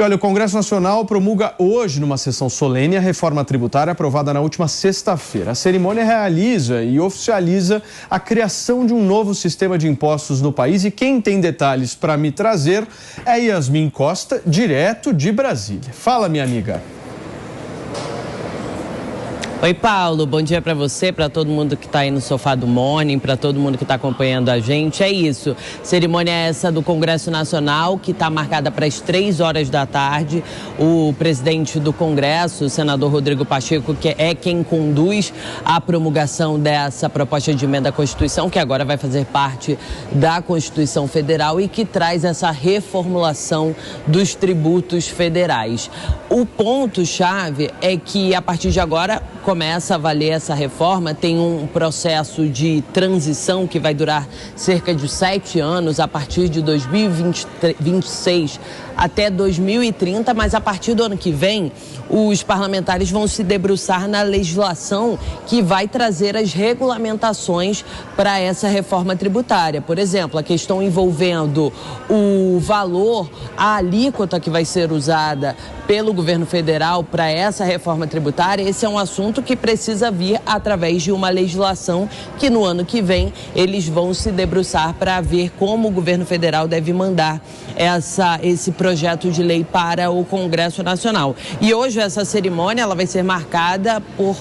E olha, o Congresso Nacional promulga hoje, numa sessão solene, a reforma tributária aprovada na última sexta-feira. A cerimônia realiza e oficializa a criação de um novo sistema de impostos no país. E quem tem detalhes para me trazer é Yasmin Costa, direto de Brasília. Fala, minha amiga. Oi, Paulo, bom dia para você, para todo mundo que está aí no sofá do Morning, para todo mundo que está acompanhando a gente. É isso, cerimônia essa do Congresso Nacional, que está marcada para as 3 horas da tarde. O presidente do Congresso, o senador Rodrigo Pacheco, que é quem conduz a promulgação dessa proposta de emenda à Constituição, que agora vai fazer parte da Constituição Federal e que traz essa reformulação dos tributos federais. O ponto-chave é que, a partir de agora, começa a valer essa reforma, tem um processo de transição que vai durar cerca de 7 anos, a partir de 2026 até 2030, mas a partir do ano que vem, os parlamentares vão se debruçar na legislação que vai trazer as regulamentações para essa reforma tributária. Por exemplo, a questão envolvendo o valor, a alíquota que vai ser usada pelo governo federal para essa reforma tributária. Esse é um assunto que precisa vir através de uma legislação que no ano que vem eles vão se debruçar para ver como o governo federal deve mandar esse projeto de lei para o Congresso Nacional. E hoje essa cerimônia ela vai ser marcada por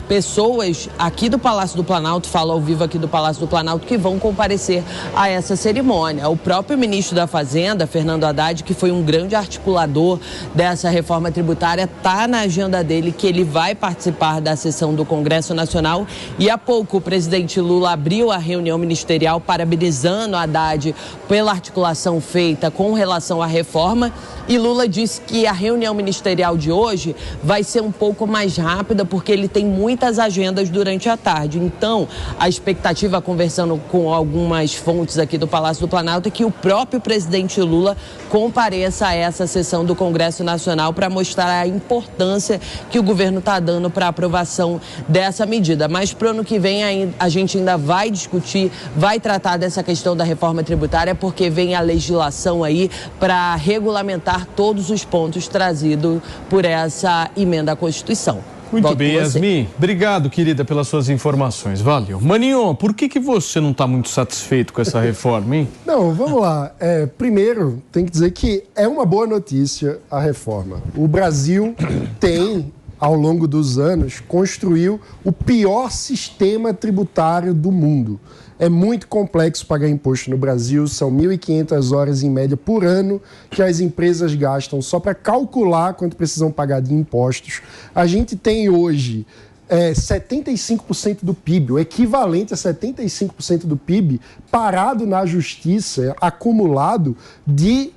pessoas aqui do Palácio do Planalto, falo ao vivo aqui do Palácio do Planalto, que vão comparecer a essa cerimônia. O próprio ministro da Fazenda, Fernando Haddad, que foi um grande articulador dessa reforma tributária, está na agenda dele que ele vai participar da sessão do Congresso Nacional. E há pouco o presidente Lula abriu a reunião ministerial parabenizando Haddad pela articulação feita com relação à reforma. E Lula disse que a reunião ministerial de hoje vai ser um pouco mais rápida, porque ele tem muitas agendas durante a tarde. Então, a expectativa, conversando com algumas fontes aqui do Palácio do Planalto, é que o próprio presidente Lula compareça a essa sessão do Congresso Nacional para mostrar a importância que o governo está dando para a aprovação dessa medida. Mas para o ano que vem a gente ainda vai discutir, vai tratar dessa questão da reforma tributária, porque vem a legislação aí para regulamentar todos os pontos trazidos por essa emenda à Constituição. Muito bem, Yasmin. Obrigado, querida, pelas suas informações. Valeu. Maninho, por que você não está muito satisfeito com essa reforma, hein? Não, vamos lá. Primeiro, tem que dizer que é uma boa notícia a reforma. O Brasil tem, ao longo dos anos, construiu o pior sistema tributário do mundo. É muito complexo pagar imposto no Brasil, são 1.500 horas em média por ano que as empresas gastam só para calcular quanto precisam pagar de impostos. A gente tem hoje 75% do PIB, o equivalente a 75% do PIB, parado na justiça, acumulado de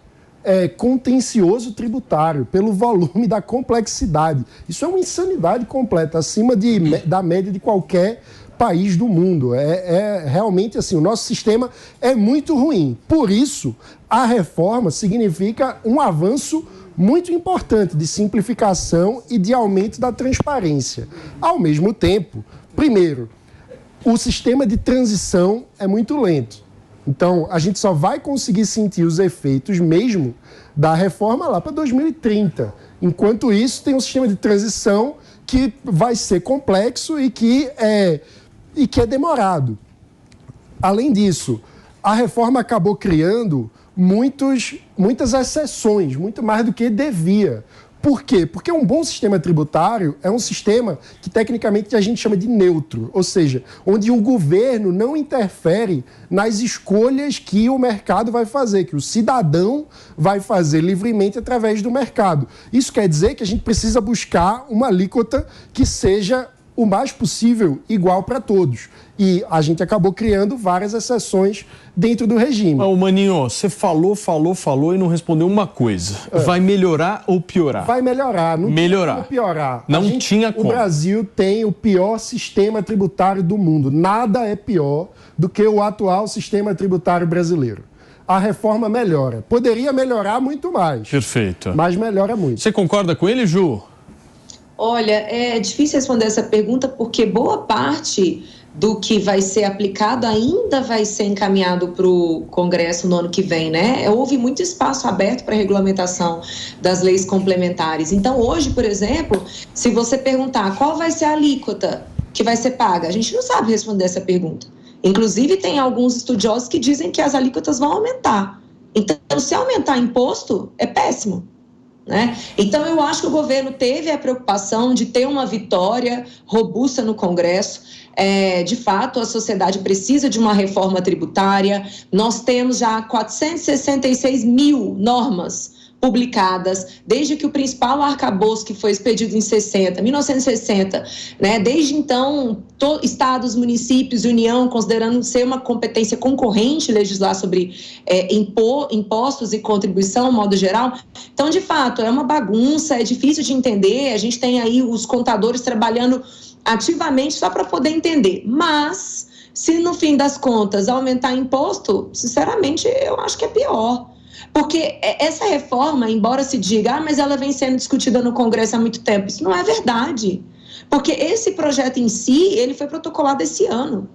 contencioso tributário, pelo volume da complexidade. Isso é uma insanidade completa, acima da média de qualquer país do mundo. Realmente assim, o nosso sistema é muito ruim. Por isso, a reforma significa um avanço muito importante de simplificação e de aumento da transparência. Ao mesmo tempo, primeiro, o sistema de transição é muito lento. Então, a gente só vai conseguir sentir os efeitos mesmo da reforma lá para 2030. Enquanto isso, tem um sistema de transição que vai ser complexo e que é demorado. Além disso, a reforma acabou criando muitas exceções, muito mais do que devia. Por quê? Porque um bom sistema tributário é um sistema que tecnicamente a gente chama de neutro, ou seja, onde o governo não interfere nas escolhas que o mercado vai fazer, que o cidadão vai fazer livremente através do mercado. Isso quer dizer que a gente precisa buscar uma alíquota que seja o mais possível igual para todos. E a gente acabou criando várias exceções dentro do regime. Maninho, você falou e não respondeu uma coisa. Vai melhorar ou piorar? Vai melhorar. Não melhorar. Tinha como piorar. Não tinha como. O Brasil tem o pior sistema tributário do mundo. Nada é pior do que o atual sistema tributário brasileiro. A reforma melhora. Poderia melhorar muito mais. Perfeito. Mas melhora muito. Você concorda com ele, Ju? Olha, é difícil responder essa pergunta porque boa parte do que vai ser aplicado ainda vai ser encaminhado para o Congresso no ano que vem, né? Houve muito espaço aberto para a regulamentação das leis complementares. Então, hoje, por exemplo, se você perguntar qual vai ser a alíquota que vai ser paga, a gente não sabe responder essa pergunta. Inclusive, tem alguns estudiosos que dizem que as alíquotas vão aumentar. Então, se aumentar imposto, é péssimo. Né? Então, eu acho que o governo teve a preocupação de ter uma vitória robusta no Congresso. De fato, a sociedade precisa de uma reforma tributária. Nós temos já 466 mil normas publicadas, desde que o principal arcabouço, que foi expedido em 1960, né? Desde então, estados, municípios, União, considerando ser uma competência concorrente legislar sobre impostos e contribuição, de modo geral. Então, de fato, é uma bagunça, é difícil de entender, a gente tem aí os contadores trabalhando ativamente só para poder entender, mas se no fim das contas aumentar imposto, sinceramente, eu acho que é pior. Porque essa reforma, embora se diga, mas ela vem sendo discutida no Congresso há muito tempo, isso não é verdade. Porque esse projeto em si, ele foi protocolado esse ano.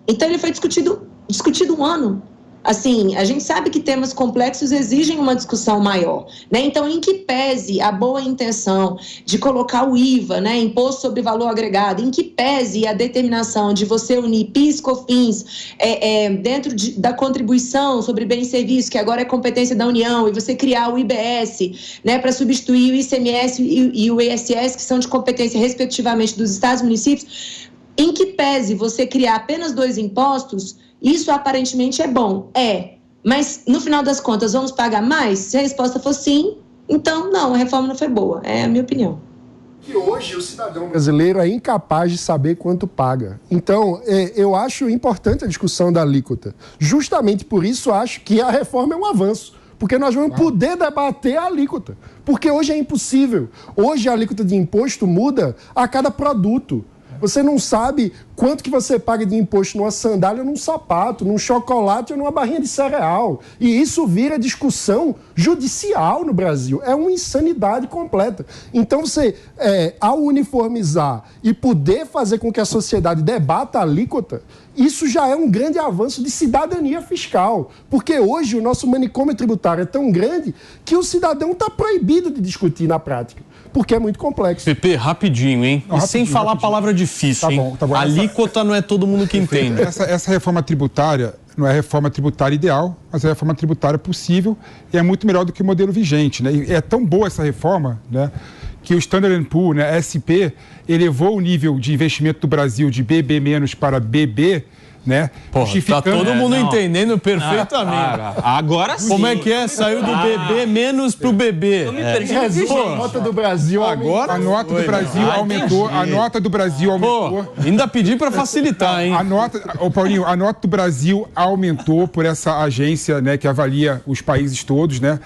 Então, ele foi discutido um ano. Assim, a gente sabe que temas complexos exigem uma discussão maior, né? Então, em que pese a boa intenção de colocar o IVA, né, Imposto sobre Valor Agregado, em que pese a determinação de você unir PIS, COFINS, dentro da contribuição sobre bens e serviços, que agora é competência da União, e você criar o IBS, né, para substituir o ICMS e o ISS, que são de competência, respectivamente, dos estados e municípios, em que pese você criar apenas 2 impostos, isso aparentemente é bom, mas no final das contas vamos pagar mais? Se a resposta for sim, então não, a reforma não foi boa, é a minha opinião. Que hoje o cidadão brasileiro é incapaz de saber quanto paga. Então, eu acho importante a discussão da alíquota. Justamente por isso acho que a reforma é um avanço. Porque nós vamos poder debater a alíquota. Porque hoje é impossível. Hoje a alíquota de imposto muda a cada produto. Você não sabe quanto que você paga de imposto numa sandália, num sapato, num chocolate ou numa barrinha de cereal. E isso vira discussão judicial no Brasil. É uma insanidade completa. Então, você, ao uniformizar e poder fazer com que a sociedade debata a alíquota, isso já é um grande avanço de cidadania fiscal. Porque hoje o nosso manicômio tributário é tão grande que o cidadão está proibido de discutir na prática. Porque é muito complexo. Pepe, rapidinho, hein? Não, e sem falar a palavra difícil, hein? Tá bom. Alíquota não é todo mundo que entende. Essa reforma tributária não é a reforma tributária ideal, mas é a reforma tributária possível e é muito melhor do que o modelo vigente, né? E é tão boa essa reforma, né, que o Standard & Poor's, né, SP, elevou o nível de investimento do Brasil de BB- para BB, né? Porra, tá todo mundo entendendo perfeitamente. Agora sim. Como é que é? Saiu do BB menos pro BB. Eu me perdi. A nota do Brasil agora a nota do Brasil aumentou. A nota do Brasil aumentou. Ainda pedi para facilitar, hein? Paulinho, a nota do Brasil aumentou por essa agência, né, que avalia os países todos, né?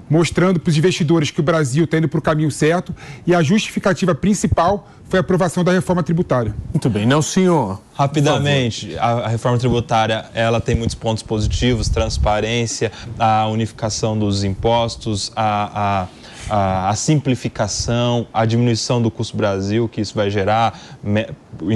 Mostrando para os investidores que o Brasil está indo para o caminho certo e a justificativa principal foi a aprovação da reforma tributária. Muito bem, Nelsinho. Rapidamente, a reforma tributária, ela tem muitos pontos positivos, transparência, a unificação dos impostos, a simplificação, a diminuição do custo Brasil, que isso vai gerar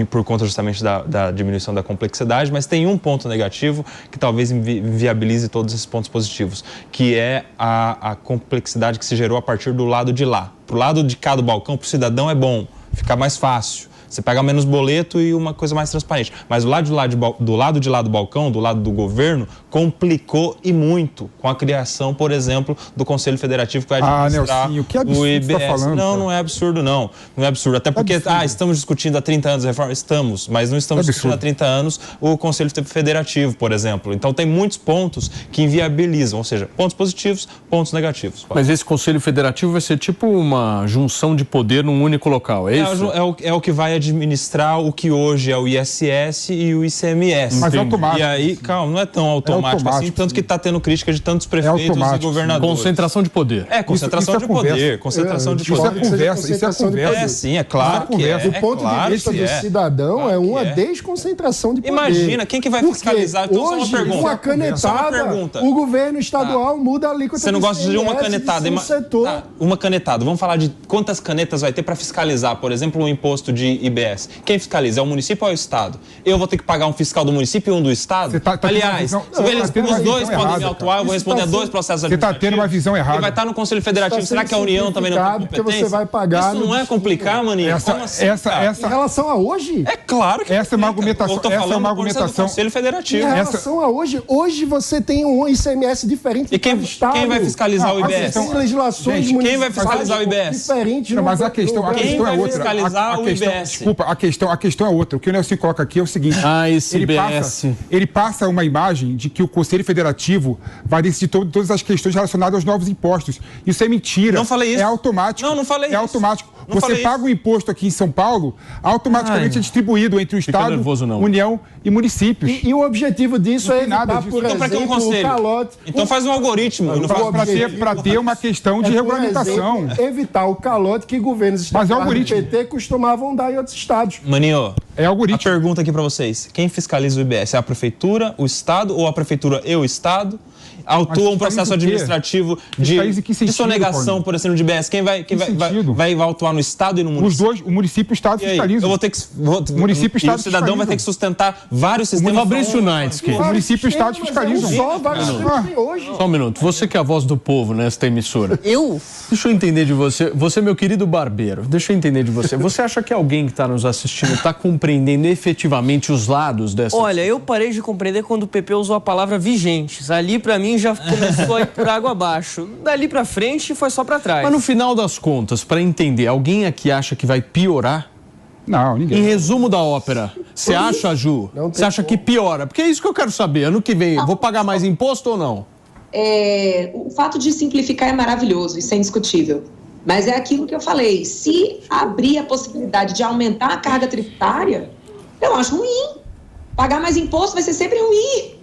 por conta justamente da diminuição da complexidade, mas tem um ponto negativo que talvez inviabilize todos esses pontos positivos, que é a complexidade que se gerou a partir do lado de lá. Pro lado de cá do balcão, para o cidadão é bom, fica mais fácil. Você pega menos boleto e uma coisa mais transparente. Mas do lado de lá do balcão, do lado do governo, complicou e muito com a criação, por exemplo, do Conselho Federativo que vai administrar Nelsinho, que absurdo o IBS. Você tá falando, não é absurdo, não. Não é absurdo. Até porque, estamos discutindo há 30 anos a reforma. Estamos, mas não estamos discutindo há 30 anos o Conselho Federativo, por exemplo. Então, tem muitos pontos que inviabilizam, ou seja, pontos positivos, pontos negativos. Mas esse Conselho Federativo vai ser tipo uma junção de poder num único local, é isso? É o que vai administrar o que hoje é o ISS e o ICMS. Mas é automático. E aí, calma, não é tão automático assim, tanto que está tendo crítica de tantos prefeitos e governadores. Concentração de poder. Concentração de poder. Concentração de poder. Isso é conversa, isso é conversa. Sim, é claro que é. Do ponto de vista do cidadão, é uma desconcentração de poder. Imagina, quem que vai fiscalizar? Então, hoje, só uma pergunta. uma canetada, o governo estadual muda a alíquota. Você não gosta de uma canetada? Uma canetada. Vamos falar de quantas canetas vai ter para fiscalizar, por exemplo, o imposto de IBS? Quem fiscaliza? É o município ou é o Estado? Eu vou ter que pagar um fiscal do município e um do Estado? Aliás, os dois podem me autuar, eu vou responder a 2 processos administrativos. Você está tendo uma visão errada. Ele vai estar no Conselho Federativo. Será que a União também não tem competência? Você vai pagar. Isso não é complicar, maninho? Como assim, Em relação a hoje? É claro que essa é uma argumentação. Essa é uma argumentação. Conselho Federativo. Em relação a hoje você tem um ICMS diferente. E quem vai fiscalizar o IBS? Tem legislações municipais. Quem vai fiscalizar o IBS? Diferente. Não, mas a questão é outra. Fiscalizar o IBS? Desculpa, a questão é outra. O que o Nelson coloca aqui é o seguinte. Esse IBS. Ele passa uma imagem de que o Conselho Federativo vai decidir todas as questões relacionadas aos novos impostos. Isso é mentira. Não falei isso. É automático. Não falei isso. É automático. Não você paga o imposto aqui em São Paulo, automaticamente é distribuído entre o Estado, União e municípios. E o objetivo disso é evitar, por então, para que um conselho? calote. Então faz um algoritmo. Para ter uma questão de regulamentação. Exemplo, evitar o calote que governos estaduais do PT costumavam dar em outros estados. Maninho, é algoritmo. A pergunta aqui para vocês. Quem fiscaliza o IBS? É a Prefeitura, o Estado ou a Prefeitura e o Estado? Autua um processo administrativo de sonegação, por exemplo, de IBS. Quem vai autuar no Estado e no município? Os dois, o município e o Estado fiscalizam. Eu vou ter que... o município e o Estado cidadão vai ter que sustentar vários sistemas. Fabrício Nainski. O município e o Estado fiscalizam. Só um minuto. Você que é a voz do povo nesta emissora. Deixa eu entender de você. Você, meu querido barbeiro, deixa eu entender de você. Você acha que alguém que está nos assistindo está compreendendo efetivamente os lados dessa... Olha, eu parei de compreender quando o PP usou a palavra vigentes. Ali, para mim, já começou a ir por água abaixo. Dali pra frente foi só pra trás. Mas no final das contas, para entender, alguém aqui acha que vai piorar? Não, ninguém. Em resumo da ópera, você acha, Ju? Você acha que piora? Porque é isso que eu quero saber. Ano que vem, vou pagar mais imposto ou não? O fato de simplificar é maravilhoso, isso é indiscutível. Mas é aquilo que eu falei. Se abrir a possibilidade de aumentar a carga tributária, eu acho ruim. Pagar mais imposto vai ser sempre ruim.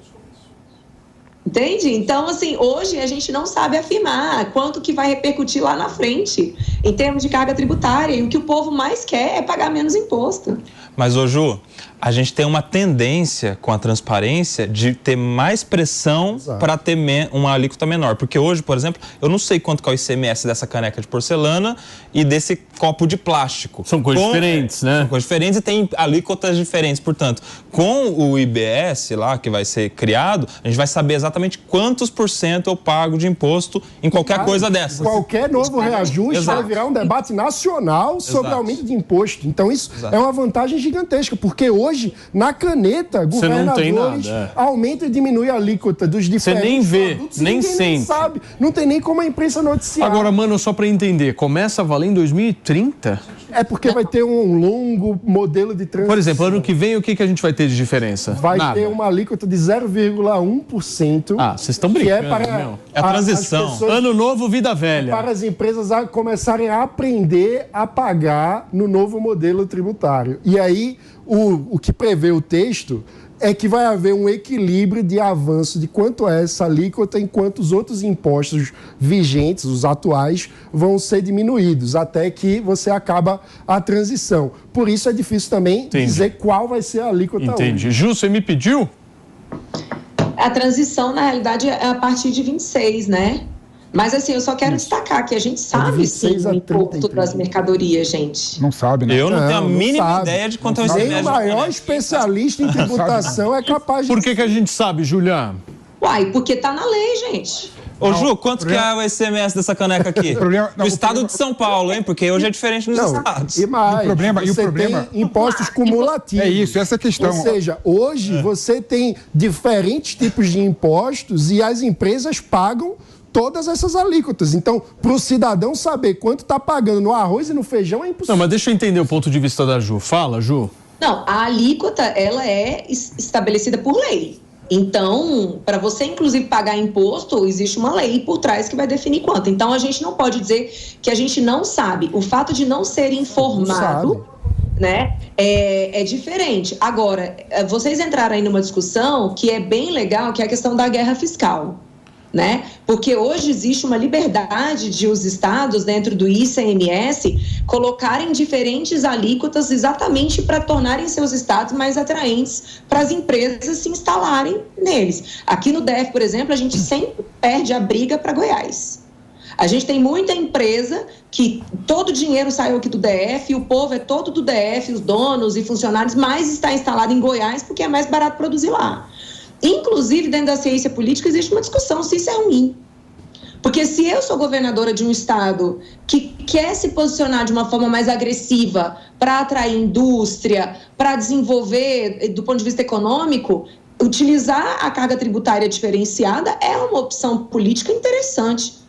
Entende? Então, assim, hoje a gente não sabe afirmar quanto que vai repercutir lá na frente em termos de carga tributária. E o que o povo mais quer é pagar menos imposto. Mas, ô Ju, a gente tem uma tendência com a transparência de ter mais pressão para ter uma alíquota menor. Porque hoje, por exemplo, eu não sei quanto que é o ICMS dessa caneca de porcelana e desse copo de plástico. São coisas diferentes, né? São coisas diferentes e tem alíquotas diferentes. Portanto, com o IBS lá, que vai ser criado, a gente vai saber exatamente quantos % eu pago de imposto em qualquer coisa dessa. Qualquer novo reajuste vai virar um debate nacional sobre aumento de imposto. Então, isso é uma vantagem gigantesca, porque hoje, na caneta, governadores aumentam e diminuem a alíquota dos diferentes. Você nem vê, nem sente. Nem sabe. Não tem nem como a imprensa noticiar. Agora, mano, só para entender, começa a valer em 2030? É porque vai ter um longo modelo de transição. Por exemplo, ano que vem, o que a gente vai ter de diferença? Vai ter uma alíquota de 0,1%. Vocês estão brincando, que é para é a transição. Ano novo, vida velha. Para as empresas começarem a aprender a pagar no novo modelo tributário. E aí, o que prevê o texto é que vai haver um equilíbrio de avanço de quanto é essa alíquota, enquanto os outros impostos vigentes, os atuais, vão ser diminuídos, até que você acaba a transição. Por isso é difícil também dizer qual vai ser a alíquota. Entendi. Ju, você me pediu? A transição, na realidade, é a partir de 26, né? Mas, assim, eu só quero destacar que a gente sabe, sim, o imposto das mercadorias, gente. Não sabe, né? Eu não tenho a mínima ideia de quanto é o ICMS. Nem o maior especialista em tributação é capaz de... Por que a gente sabe, Juliana? Uai, porque tá na lei, gente. Ô, Ju, quanto que é o ICMS dessa caneca aqui? No estado de São Paulo, hein? Porque hoje é diferente nos estados. E mais, você tem impostos cumulativos. É isso, essa é a questão. Ou seja, hoje você tem diferentes tipos de impostos e as empresas pagam todas essas alíquotas. Então, para o cidadão saber quanto está pagando no arroz e no feijão é impossível. Não, mas deixa eu entender o ponto de vista da Ju. Fala, Ju. Não, a alíquota, ela é estabelecida por lei. Então, para você, inclusive, pagar imposto, existe uma lei por trás que vai definir quanto. Então, a gente não pode dizer que a gente não sabe. O fato de não ser informado, né, é diferente. Agora, vocês entraram aí numa discussão que é bem legal, que é a questão da guerra fiscal. Né? Porque hoje existe uma liberdade de os estados, dentro do ICMS, colocarem diferentes alíquotas exatamente para tornarem seus estados mais atraentes para as empresas se instalarem neles. Aqui no DF, por exemplo, a gente sempre perde a briga para Goiás. A gente tem muita empresa que todo o dinheiro saiu aqui do DF, e o povo é todo do DF, os donos e funcionários, mas está instalado em Goiás porque é mais barato produzir lá. Inclusive, dentro da ciência política, existe uma discussão se isso é ruim. Porque se eu sou governadora de um estado que quer se posicionar de uma forma mais agressiva para atrair indústria, para desenvolver do ponto de vista econômico, utilizar a carga tributária diferenciada é uma opção política interessante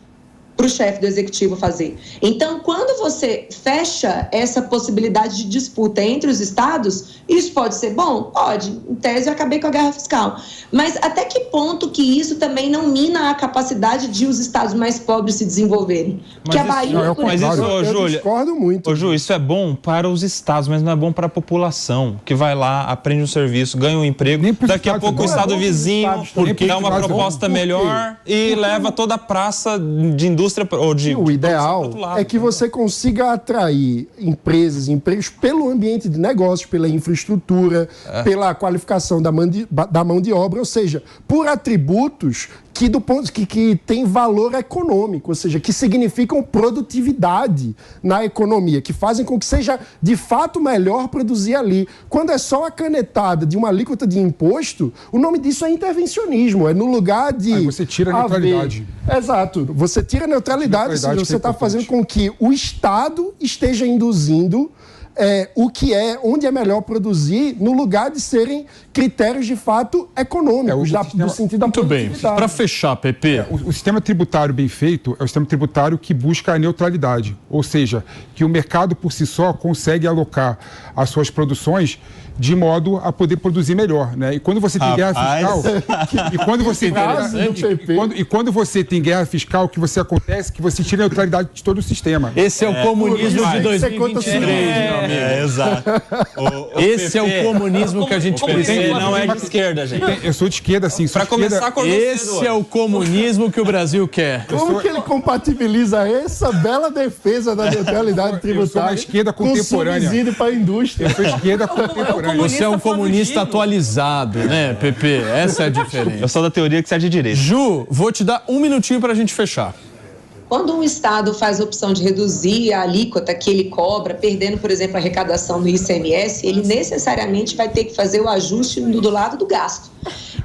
para o chefe do executivo fazer. Então, quando você fecha essa possibilidade de disputa entre os estados, isso pode ser bom? Pode. Em tese, eu acabei com a guerra fiscal. Mas até que ponto que isso também não mina a capacidade de os estados mais pobres se desenvolverem? Porque a Bahia... Eu discordo muito. Ô, Ju, isso é bom para os estados, mas não é bom para a população, que vai lá, aprende um serviço, ganha um emprego, daqui a pouco o estado vizinho dá uma proposta melhor e leva toda a praça de indústria. O ideal é que você consiga atrair empresas, empregos pelo ambiente de negócios, pela infraestrutura, pela qualificação da mão de obra, ou seja, por atributos que tem valor econômico, ou seja, que significam produtividade na economia, que fazem com que seja de fato melhor produzir ali. Quando é só a canetada de uma alíquota de imposto, o nome disso é intervencionismo, é no lugar de... Aí você tira a neutralidade. Exato, você tira a neutralidade, ou seja, você está fazendo com que o Estado esteja induzindo onde é melhor produzir, no lugar de serem critérios de fato econômicos, no sentido da produtividade. Muito bem. Para fechar, Pepe... O sistema tributário bem feito é o sistema tributário que busca a neutralidade, ou seja, que o mercado por si só consegue alocar as suas produções de modo a poder produzir melhor, né? E quando você tem guerra fiscal, quando você tem guerra fiscal, o que você acontece é que você tira a neutralidade de todo o sistema. Esse é o comunismo de 2023, meu amigo. Exato. Esse é o comunismo que a gente precisa. Não é de esquerda, gente. Eu sou de esquerda, sim. Para começar com esse é o comunismo que o Brasil quer. Como que ele compatibiliza essa bela defesa da neutralidade tributária? Eu sou uma esquerda contemporânea. Com subsídio para a indústria. Eu sou esquerda contemporânea. Você é um comunista atualizado, né, Pepe? Essa é a diferença. Eu sou da teoria que você é de direita. Ju, vou te dar um minutinho para a gente fechar. Quando um estado faz a opção de reduzir a alíquota que ele cobra, perdendo, por exemplo, a arrecadação do ICMS, ele necessariamente vai ter que fazer o ajuste do lado do gasto.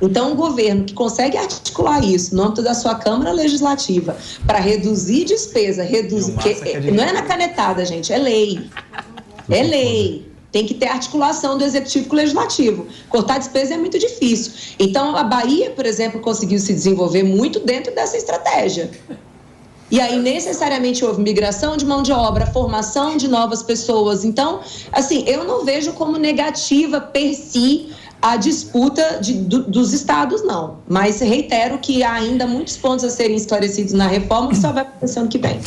Então, um governo que consegue articular isso no âmbito da sua Câmara Legislativa para reduzir despesa, não é na canetada, gente, é lei. É lei. Tem que ter articulação do Executivo com o Legislativo. Cortar despesa é muito difícil. Então, a Bahia, por exemplo, conseguiu se desenvolver muito dentro dessa estratégia. E aí, necessariamente, houve migração de mão de obra, formação de novas pessoas. Então, assim, eu não vejo como negativa per si a disputa dos estados, não. Mas reitero que há ainda muitos pontos a serem esclarecidos na reforma, que só vai acontecer ano que vem.